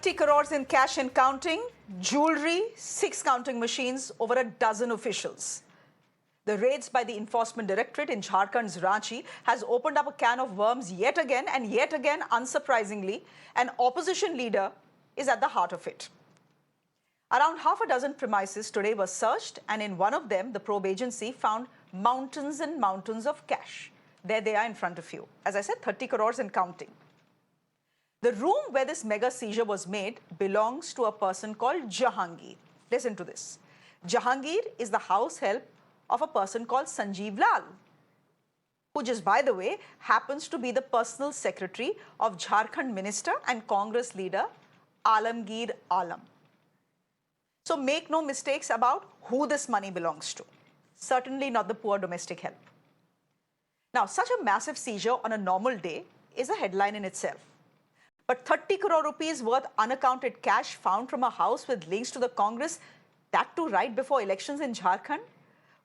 30 crores in cash and counting, jewelry, 6 counting machines, over a dozen officials. The raids by the Enforcement Directorate in Jharkhand's Ranchi has opened up a can of worms yet again, unsurprisingly, an opposition leader is at the heart of it. Around half a dozen premises today were searched, and in one of them, the probe agency found mountains and mountains of cash. There they are in front of you. As I said, 30 crores and counting. The room where this mega seizure was made belongs to a person called Jahangir. Listen to this. Jahangir is the house help of a person called Sanjeev Lal, who just, by the way, happens to be the personal secretary of Jharkhand Minister and Congress leader Alamgir Alam. So make no mistakes about who this money belongs to. Certainly not the poor domestic help. Now, such a massive seizure on a normal day is a headline in itself. But 30 crore rupees worth unaccounted cash found from a house with links to the Congress, that too right before elections in Jharkhand?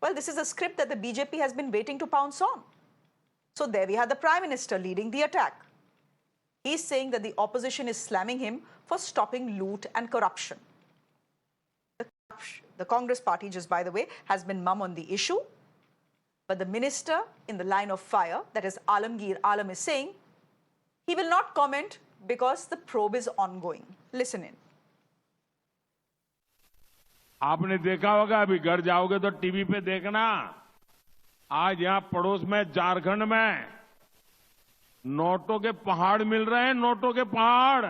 Well, this is a script that the BJP has been waiting to pounce on. So there we have the Prime Minister leading the attack. He's saying that the opposition is slamming him for stopping loot and corruption. The Congress party, just by the way, has been mum on the issue. But the minister in the line of fire, that is Alamgir Alam, is saying he will not comment because the probe is ongoing. Listen in. आपने देखा होगा, अभी घर जाओगे तो TV पे देखना, आज यहां पड़ोस में झारखंड में नोटों के पहाड़ मिल रहे हैं, नोटों के पहाड़।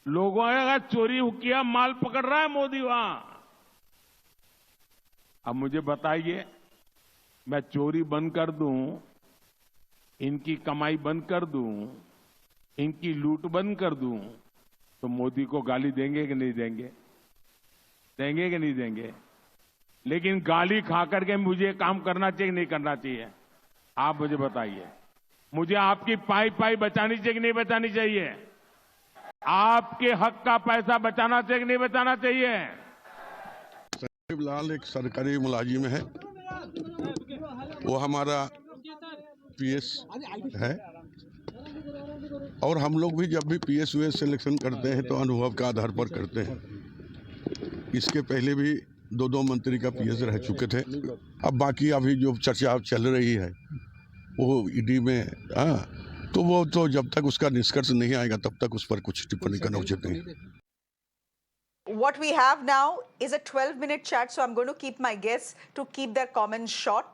लोगों ने चोरी किया, माल पकड़ रहा है मोदी वहां। अब मुझे बताइए, मैं चोरी बंद कर दूं, इनकी कमाई बंद कर दूं, इनकी लूट बंद कर दूं, तो मोदी को गाली देंगे कि नहीं देंगे? देंगे कि नहीं देंगे? लेकिन गाली खा करके मुझे काम करना चाहिए कि नहीं करना चाहिए? आप मुझे बताइए। मुझे आपकी पाई पाई बचानी चाहिए कि नहीं बचानी चाहिए? आपके हक का पैसा बचाना चाहिए कि नहीं बचाना चाहिए? संजीव लाल एक सरकारी मुलाजिम है, वो हमारा पीएस है, और हम लोग भी जब भी पीएस यूएस सिलेक्शन करते हैं तो अनुभव के आधार पर करते हैं। इसके पहले भी दो मंत्री का पीएस रह चुके थे। अब बाकी अभी जो चर्चा चल रही है वो ईडी में, तो वो तो जब तक उसका निष्कर्ष नहीं आएगा तब तक उस पर कुछ टिप्पणी करना उचित नहीं। What we have now is a 12-minute chat, so I'm going to keep my guests to keep their comments short.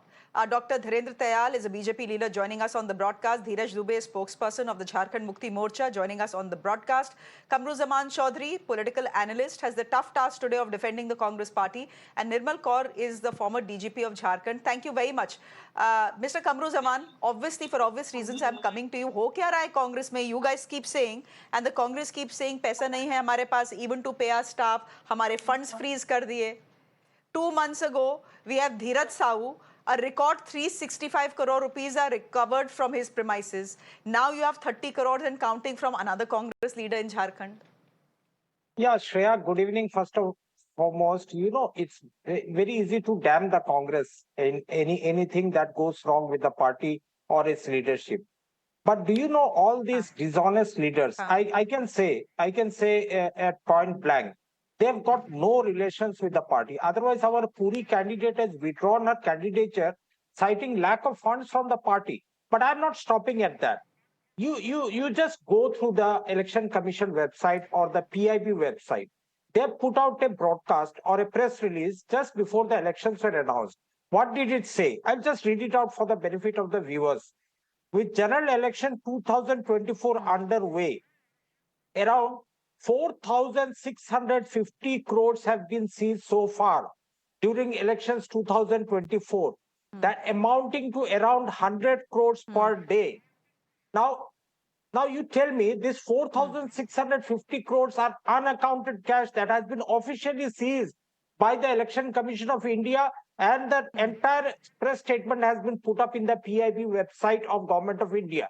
Dr. Dhirendra Tayal is a BJP leader joining us on the broadcast. Dheeraj Dubey, spokesperson of the Jharkhand Mukti Morcha, joining us on the broadcast. Kamru Zaman Chaudhary, political analyst, has the tough task today of defending the Congress party. And Nirmal Kaur is the former DGP of Jharkhand. Thank you very much. Mr. Kamru Zaman, obviously, for obvious reasons, I'm coming to you. Ho kya raha hai Congress mein? You guys keep saying, and the Congress keeps saying, paisa nahi hai hamare paas even to pay our staff. Hamare funds freeze kar diye. 2 months ago, we have Dheeraj Sahu. A record 365 crore rupees are recovered from his premises. Now you have 30 crores and counting from another Congress leader in Jharkhand. Yeah, Shreya, good evening. First and foremost, it's very easy to damn the Congress in anything that goes wrong with the party or its leadership. But do you know all these dishonest leaders? I can say at point blank, they've got no relations with the party. Otherwise, our Puri candidate has withdrawn her candidature, citing lack of funds from the party. But I'm not stopping at that. You just go through the Election Commission website or the PIB website. They put out a broadcast or a press release just before the elections were announced. What did it say? I'll just read it out for the benefit of the viewers. With general election 2024 underway, around 4,650 crores have been seized so far during elections 2024, that amounting to around 100 crores per day. Now you tell me this 4,650 crores are unaccounted cash that has been officially seized by the Election Commission of India, and the entire press statement has been put up in the PIB website of Government of India.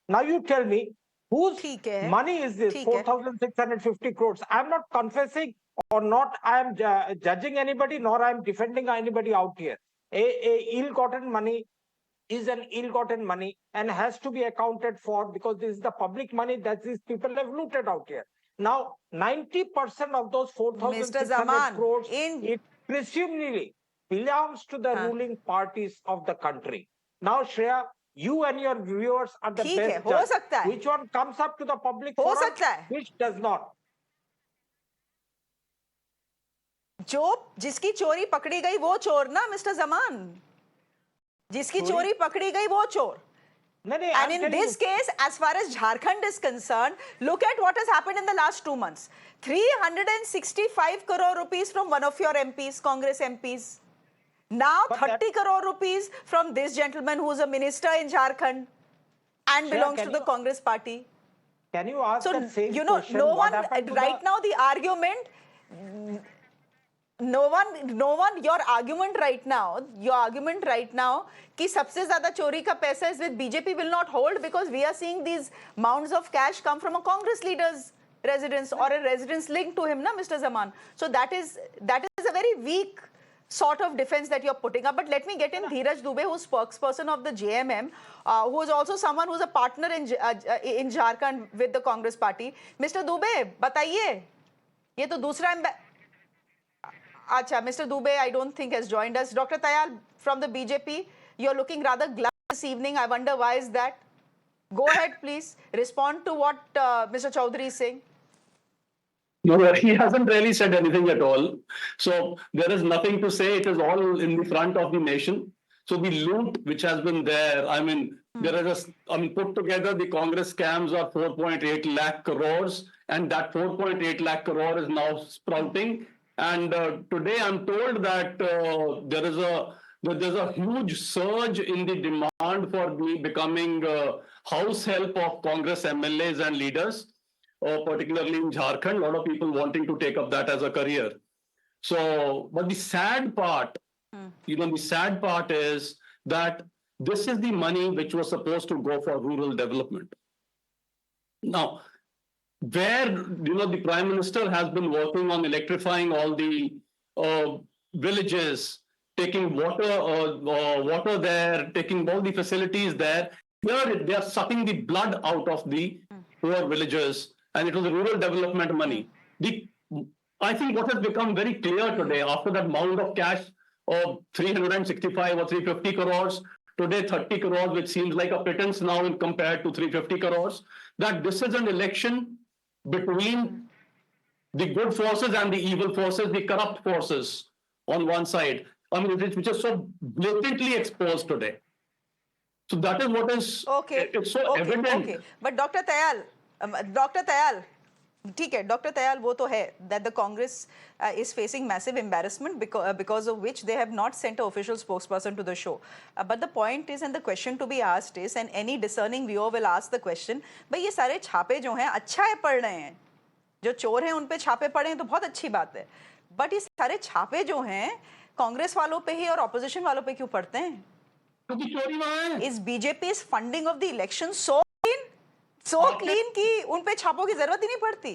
Now you tell me, whose money is this 4,650 crores? I'm not confessing or not I am judging anybody, nor I am defending anybody out here. A ill-gotten money is an ill-gotten money and has to be accounted for, because this is the public money that these people have looted out here. Now, 90% of those Mr. 4,600 Zaman, crores, in it presumably belongs to the ruling parties of the country. Now, Shreya, you and your viewers are the ठीक है, best हो judge. सकता है, Which one comes up to the public हो forum, सकता है, which does not? जो जिसकी चोरी पकड़ी गई वो चोर ना मिस्टर जमान, जिसकी चोरी पकड़ी गई वो चोर. No, no, And I'm in telling this you, case, as far as Jharkhand is concerned, look at what has happened in the last 2 months. 365 crore rupees from one of your MPs, Congress MPs. Now But 30 crore rupees from this gentleman who is a minister in Jharkhand and Shreya, belongs can to the you- Congress party. can you ask So, the same you know, question? no What one, happened to right the- now the argument, no one, your argument right now कि सबसे ज्यादा चोरी का पैसा is with BJP will not hold, because we are seeing these mounds of cash come from a Congress leader's residence or a residence linked to him, na, Mr. Zaman. So that is a very weak sort of defense that you're putting up. But let me get in Dheeraj Dubey, who's spokesperson of the JMM, who is also someone who's a partner in Jharkhand with the Congress party. Mr. Dubey, बताइए, ये तो दूसरा Acha, Mr. Dubey, I don't think has joined us. Dr. Tayal from the BJP, you're looking rather glum this evening. I wonder why is that? Go ahead, please. Respond to what Mr. Chaudhary is saying. No, he hasn't really said anything at all. So there is nothing to say. It is all in the front of the nation. So the loot which has been there, I mean, there is put together the Congress scams are 4.8 lakh crores, and that 4.8 lakh crore is now sprouting. And today I'm told that there's a huge surge in the demand for becoming house help of Congress MLAs and leaders. Particularly in Jharkhand, a lot of people wanting to take up that as a career. So, but the sad part, the sad part is that this is the money which was supposed to go for rural development. Now, where, the Prime Minister has been working on electrifying all the villages, taking water there, taking all the facilities there, here they are sucking the blood out of the poor villagers, and it was rural development money. I think what has become very clear today, after that mound of cash of 365 or 350 crores, today 30 crores, which seems like a pittance now in compared to 350 crores, that this is an election between the good forces and the evil forces, the corrupt forces on one side. I mean, which is so blatantly exposed today. So that is what is, it's so evident. Okay. But Dr. Tayal, ठीक है, Dr. Tayal, वो तो है that the Congress is facing massive embarrassment because of which they have not sent an official spokesperson to the show. But the point is, and the question to be asked is, and any discerning viewer will ask the question, भाई ये सारे छापे जो हैं अच्छा है पढ़ रहे हैं, जो चोर हैं उन पे छापे पड़े हैं तो बहुत अच्छी बात है, बट ये सारे छापे जो हैं कांग्रेस वालों पे ही और ऑपोजिशन वालों पे क्यों पड़ते हैं? क्योंकि चोरी वहां है. Is BJP's funding of the election so clean कि उन पे छापों की जरूरत ही नहीं पड़ती?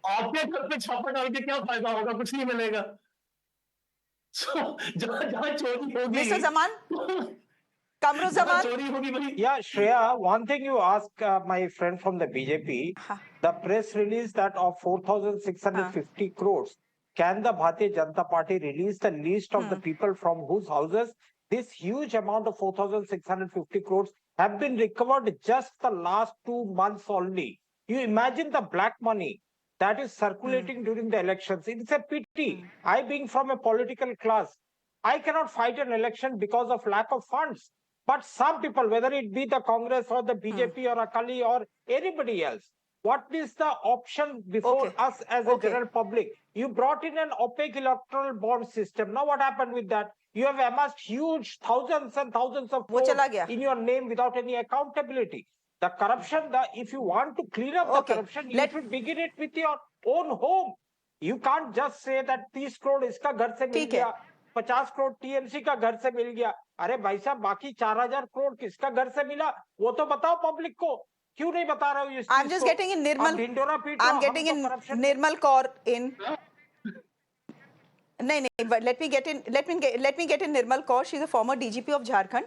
आपके घर पे छापा डाल के क्या फायदा होगा? कुछ नहीं मिलेगा. So जहाँ चोरी होगी, Mr. Zaman, Kamru Zaman, चोरी होगी वही. Yeah, Shreya, one thing you ask my friend from the BJP, the press release that of 4,650 crores, can the Bharatiya Janata Party release the list of the people from whose houses this huge amount of 4,650 crores have been recovered just the last 2 months only? You imagine the black money that is circulating during the elections. It's a pity. I, being from a political class, I cannot fight an election because of lack of funds. But some people, whether it be the Congress or the BJP or Akali or anybody else, what is the option before us as a general public? You brought in an opaque electoral bond system. Now what happened with that? You have amassed huge thousands and thousands of votes in your name without any accountability. The corruption, if you want to clean up the corruption, you should begin it with your own home. You can't just say that 30 crore iska ghar se mil gaya, 50 crore TMC का घर से मिल गया. अरे भाई साहब, बाकी 4,000 करोड़ किसका घर से मिला वो तो बताओ पब्लिक को. क्यों नहीं बता रहे हो? I'm just getting in Nirmal. I'm getting in Nirmal Kaur in. नहीं, but let me get in Nirmal Kaur. She's a former DGP of Jharkhand.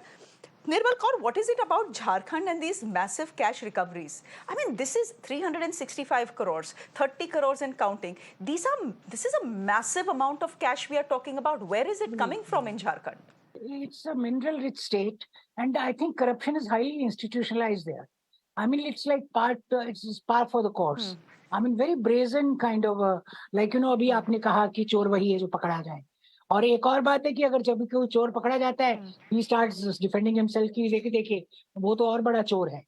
Nirmal Kaur, what is it about Jharkhand and these massive cash recoveries? I mean, this is 365 crores, 30 crores and counting. This is a massive amount of cash we are talking about. Where is it coming from in Jharkhand? It's a mineral rich state, and I think corruption is highly institutionalized there. I mean, it's like it's par for the course. I mean, very brazen kind of like, अभी आपने कहा कि चोर वही है जो पकड़ा जाए. और एक और बात है कि अगर जब कोई चोर पकड़ा जाता है, he starts defending himself कि देखिए वो तो और बड़ा चोर है.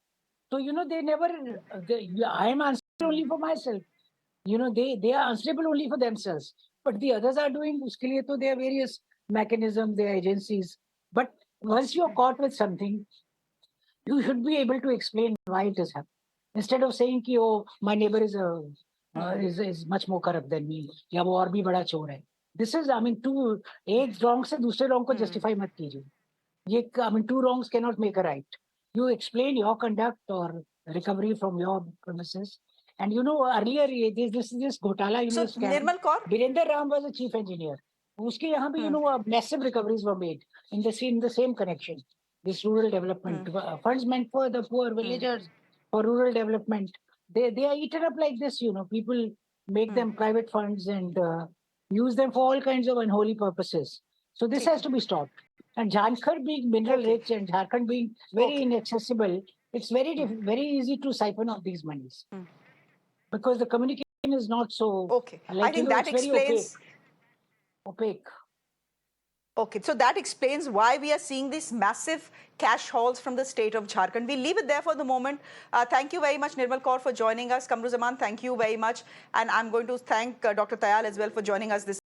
So, I am answerable only for myself. They are answerable only for themselves. But the others are doing, उसके लिए तो there are various mechanisms, there are agencies. But once you're caught with something, you should be able to explain why it has happened. Instead of saying कि oh, my neighbor is much more corrupt than me, या वो और भी बड़ा चोर है. This is, I mean, एक wrong से दूसरे wrong को justify मत कीजिए. I mean, two wrongs cannot make a right. You explain your conduct or recovery from your premises. And earlier this Ghotala, So, Nirmal Kaur, Birender Ram was a chief engineer. Uske yahan bhi, massive recoveries were made in the same connection. This rural development funds meant for the poor villagers for rural development. They are eaten up like this. People make them private funds and use them for all kinds of unholy purposes. So this has to be stopped. And Jharkhand being mineral rich and Jharkhand being very inaccessible, it's very easy to siphon off these monies. Because the communication is not so. okay. I think that it's very explains. opaque. Okay, so that explains why we are seeing these massive cash hauls from the state of Jharkhand. We'll leave it there for the moment. Thank you very much, Nirmal Kaur, for joining us. Kamruzaman, thank you very much. And I'm going to thank Dr. Tayal as well for joining us this